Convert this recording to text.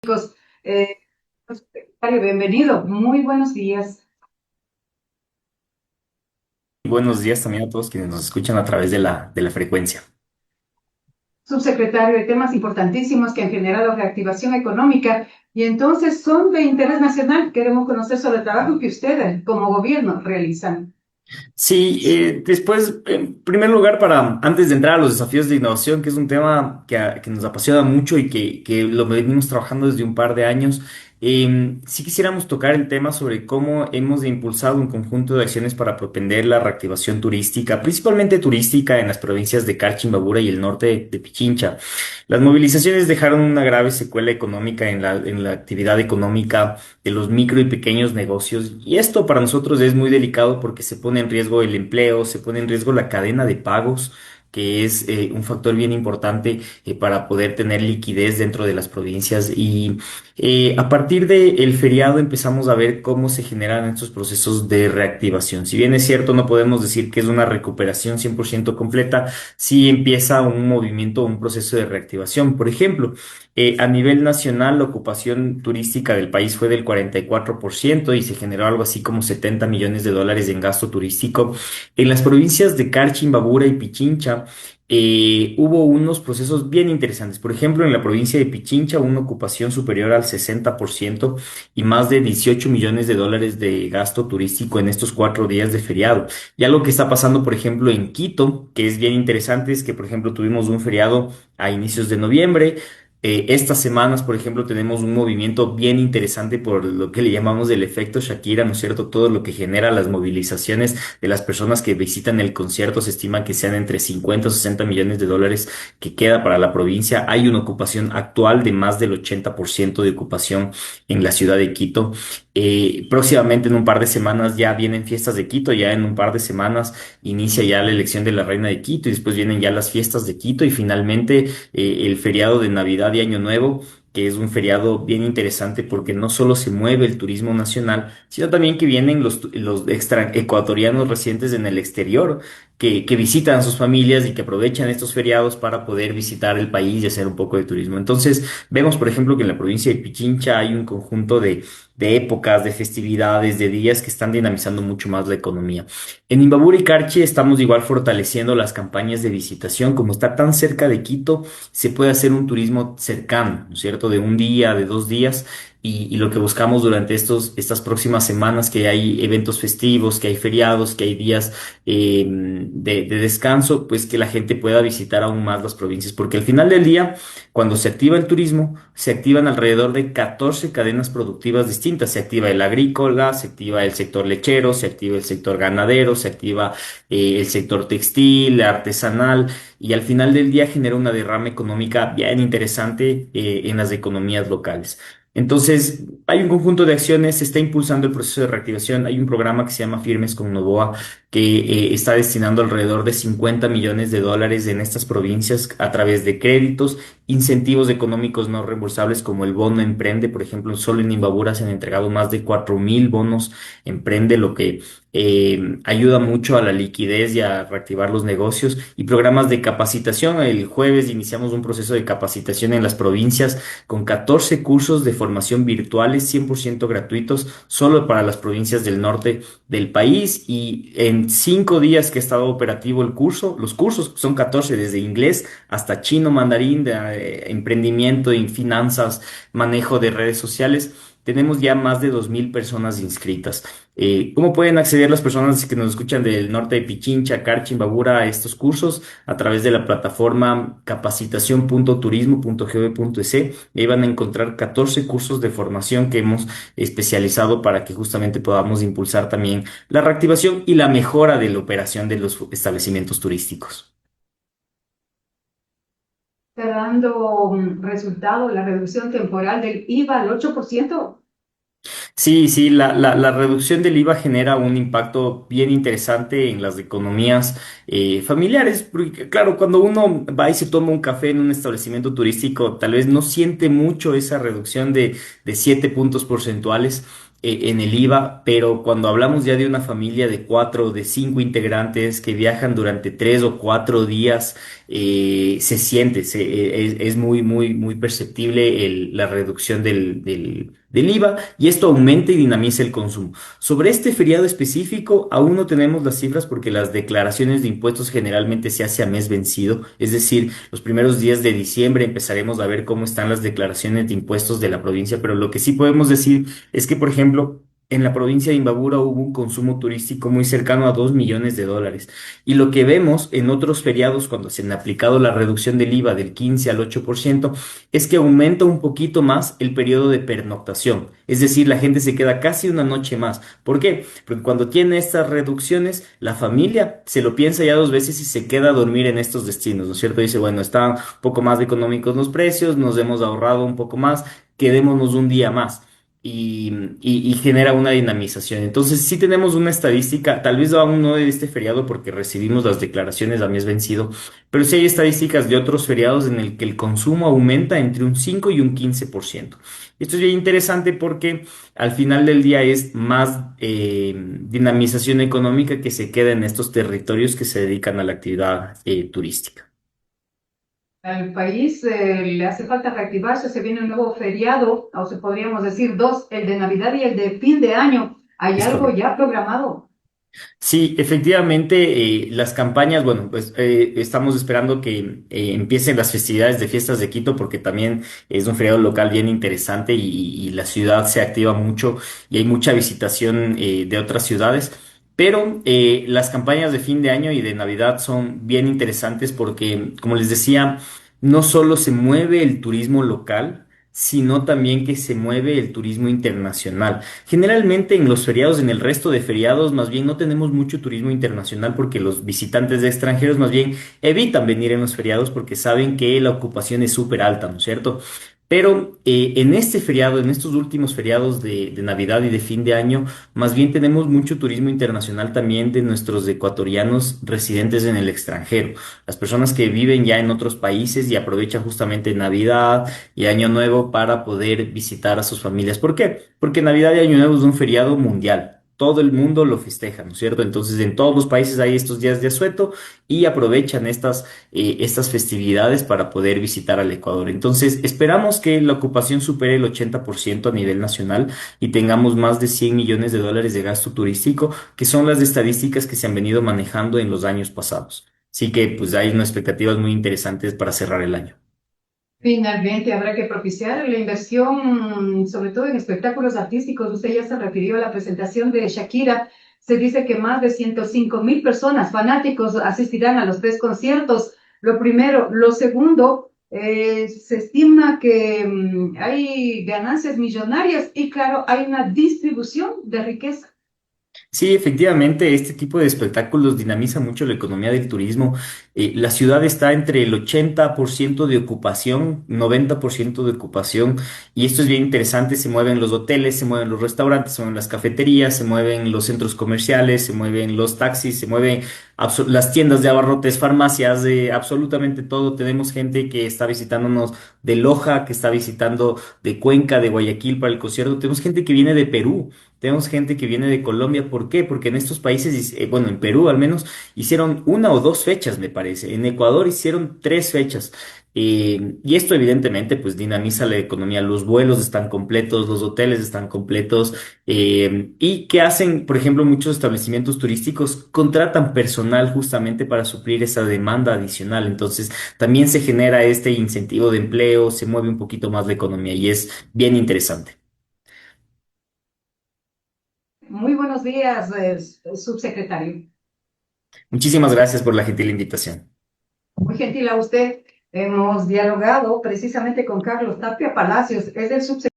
Chicos, eh, secretario, bienvenido. Muy buenos días. Buenos días también a todos quienes nos escuchan a través de la frecuencia. Subsecretario de temas importantísimos que han generado reactivación económica y entonces son de interés nacional. Queremos conocer sobre el trabajo que ustedes como gobierno realizan. Sí, después, en primer lugar, antes de entrar a los desafíos de innovación, que es un tema que nos apasiona mucho y que lo venimos trabajando desde un par de años, sí quisiéramos tocar el tema sobre cómo hemos impulsado un conjunto de acciones para propender la reactivación turística, principalmente turística en las provincias de Carchi, Imbabura y el norte de Pichincha. Las movilizaciones dejaron una grave secuela económica en la actividad económica de los micro y pequeños negocios. Y esto para nosotros es muy delicado porque se pone en riesgo el empleo, se pone en riesgo la cadena de pagos, que es un factor bien importante para poder tener liquidez dentro de las provincias. Y a partir del feriado empezamos a ver cómo se generan estos procesos de reactivación. Si bien es cierto, no podemos decir que es una recuperación 100% completa, sí empieza un movimiento, un proceso de reactivación. Por ejemplo, a nivel nacional, la ocupación turística del país fue del 44% y se generó algo así como 70 millones de dólares en gasto turístico. En las provincias de Carchi, Imbabura y Pichincha, hubo unos procesos bien interesantes. Por ejemplo, en la provincia de Pichincha, una ocupación superior al 60% y más de 18 millones de dólares de gasto turístico en estos 4 días de feriado. Y algo que está pasando, por ejemplo, en Quito, que es bien interesante, es que, por ejemplo, tuvimos un feriado a inicios de noviembre. Estas semanas, por ejemplo, tenemos un movimiento bien interesante por lo que le llamamos el efecto Shakira, ¿no es cierto? Todo lo que genera las movilizaciones de las personas que visitan el concierto se estima que sean entre 50 o 60 millones de dólares que queda para la provincia. Hay una ocupación actual de más del 80% de ocupación en la ciudad de Quito. Próximamente, en un par de semanas, ya vienen fiestas de Quito, ya en un par de semanas inicia ya la elección de la reina de Quito y después vienen ya las fiestas de Quito y finalmente el feriado de Navidad y Año Nuevo, que es un feriado bien interesante porque no solo se mueve el turismo nacional, sino también que vienen los extra ecuatorianos residentes en el exterior, que visitan a sus familias y que aprovechan estos feriados para poder visitar el país y hacer un poco de turismo. Entonces, vemos, por ejemplo, que en la provincia de Pichincha hay un conjunto de épocas, de festividades, de días que están dinamizando mucho más la economía. En Imbabura y Carchi estamos igual fortaleciendo las campañas de visitación, como está tan cerca de Quito se puede hacer un turismo cercano, ¿no es cierto? De un día, de 2 días. Y lo que buscamos durante estas próximas semanas, que hay eventos festivos, que hay feriados, que hay días de descanso, pues que la gente pueda visitar aún más las provincias, porque al final del día, cuando se activa el turismo, se activan alrededor de 14 cadenas productivas distintas. Se activa el agrícola, se activa el sector lechero, se activa el sector ganadero, se activa el sector textil, artesanal y al final del día genera una derrama económica bien interesante en las economías locales. Entonces, hay un conjunto de acciones, se está impulsando el proceso de reactivación, hay un programa que se llama Firmes con Novoa que está destinando alrededor de 50 millones de dólares en estas provincias a través de créditos, incentivos económicos no reembolsables como el bono Emprende, por ejemplo, solo en Imbabura se han entregado más de 4.000 bonos Emprende, lo que ayuda mucho a la liquidez y a reactivar los negocios y programas de capacitación. El jueves iniciamos un proceso de capacitación en las provincias con 14 cursos de formación virtuales 100% gratuitos solo para las provincias del norte del país y en 5 días que ha estado operativo el curso, los cursos son 14 desde inglés hasta chino mandarín, de emprendimiento en finanzas, manejo de redes sociales. Tenemos ya más de 2.000 personas inscritas. ¿Cómo pueden acceder las personas que nos escuchan del norte de Pichincha, Carchi, Imbabura a estos cursos? A través de la plataforma capacitación.turismo.gov.es. Y ahí van a encontrar 14 cursos de formación que hemos especializado para que justamente podamos impulsar también la reactivación y la mejora de la operación de los establecimientos turísticos. Está dando resultado la reducción temporal del IVA al 8%. Sí, sí, la reducción del IVA genera un impacto bien interesante en las economías familiares, porque claro, cuando uno va y se toma un café en un establecimiento turístico, tal vez no siente mucho esa reducción de 7 puntos porcentuales en el IVA, pero cuando hablamos ya de una familia de 4 o de 5 integrantes que viajan durante 3 o 4 días se siente, es muy, muy, muy perceptible la reducción del IVA y esto aumenta y dinamiza el consumo. Sobre este feriado específico, aún no tenemos las cifras porque las declaraciones de impuestos generalmente se hace a mes vencido, es decir, los primeros días de diciembre empezaremos a ver cómo están las declaraciones de impuestos de la provincia, pero lo que sí podemos decir es que, por ejemplo, en la provincia de Imbabura hubo un consumo turístico muy cercano a 2 millones de dólares. Y lo que vemos en otros feriados, cuando se han aplicado la reducción del IVA del 15 al 8%, es que aumenta un poquito más el periodo de pernoctación. Es decir, la gente se queda casi una noche más. ¿Por qué? Porque cuando tiene estas reducciones, la familia se lo piensa ya dos veces y se queda a dormir en estos destinos, ¿no es cierto? Dice, bueno, están un poco más económicos los precios, nos hemos ahorrado un poco más, quedémonos un día más y, y genera una dinamización. Entonces, sí tenemos una estadística, tal vez aún no de este feriado porque recibimos las declaraciones a mes vencido, pero sí hay estadísticas de otros feriados en el que el consumo aumenta entre un 5 y un 15%. Esto es bien interesante porque al final del día es más dinamización económica que se queda en estos territorios que se dedican a la actividad turística. Al país le hace falta reactivarse, se viene un nuevo feriado, o se podríamos decir dos, el de Navidad y el de fin de año. ¿Hay Es algo correcto. ya programado? Sí, efectivamente, las campañas, bueno, pues estamos esperando que empiecen las festividades de fiestas de Quito porque también es un feriado local bien interesante y la ciudad se activa mucho y hay mucha visitación de otras ciudades. Pero las campañas de fin de año y de Navidad son bien interesantes porque, como les decía, no solo se mueve el turismo local, sino también que se mueve el turismo internacional. Generalmente en los feriados, en el resto de feriados, más bien no tenemos mucho turismo internacional porque los visitantes de extranjeros más bien evitan venir en los feriados porque saben que la ocupación es súper alta, ¿no es cierto? Pero en este feriado, en estos últimos feriados de Navidad y de fin de año, más bien tenemos mucho turismo internacional también de nuestros ecuatorianos residentes en el extranjero. Las personas que viven ya en otros países y aprovechan justamente Navidad y Año Nuevo para poder visitar a sus familias. ¿Por qué? Porque Navidad y Año Nuevo es un feriado mundial. Todo el mundo lo festeja, ¿no es cierto? Entonces, en todos los países hay estos días de asueto y aprovechan estas festividades para poder visitar al Ecuador. Entonces, esperamos que la ocupación supere el 80% a nivel nacional y tengamos más de 100 millones de dólares de gasto turístico, que son las estadísticas que se han venido manejando en los años pasados. Así que, pues, hay unas expectativas muy interesantes para cerrar el año. Finalmente, habrá que propiciar la inversión, sobre todo en espectáculos artísticos. Usted ya se refirió a la presentación de Shakira. Se dice que más de 105.000 personas, fanáticos, asistirán a los tres conciertos. Lo primero. Lo segundo, se estima que hay ganancias millonarias y, claro, hay una distribución de riqueza. Sí, efectivamente, este tipo de espectáculos dinamiza mucho la economía del turismo. La ciudad está entre el 80% de ocupación, 90% de ocupación, y esto es bien interesante. Se mueven los hoteles, se mueven los restaurantes, se mueven las cafeterías, se mueven los centros comerciales, se mueven los taxis, se mueven las tiendas de abarrotes, farmacias, absolutamente todo. Tenemos gente que está visitándonos de Loja, que está visitando de Cuenca, de Guayaquil para el concierto. Tenemos gente que viene de Perú. Tenemos gente que viene de Colombia. ¿Por qué? Porque en estos países, bueno, en Perú al menos, hicieron una o dos fechas, me parece. En Ecuador hicieron tres fechas. Y esto evidentemente pues dinamiza la economía. Los vuelos están completos, los hoteles están completos. ¿Y qué hacen? Por ejemplo, muchos establecimientos turísticos contratan personal justamente para suplir esa demanda adicional. Entonces, también se genera este incentivo de empleo, se mueve un poquito más la economía y es bien interesante. Muy buenos días, subsecretario. Muchísimas gracias por la gentil invitación. Muy gentil a usted. Hemos dialogado precisamente con Carlos Tapia Palacios, es el subsecretario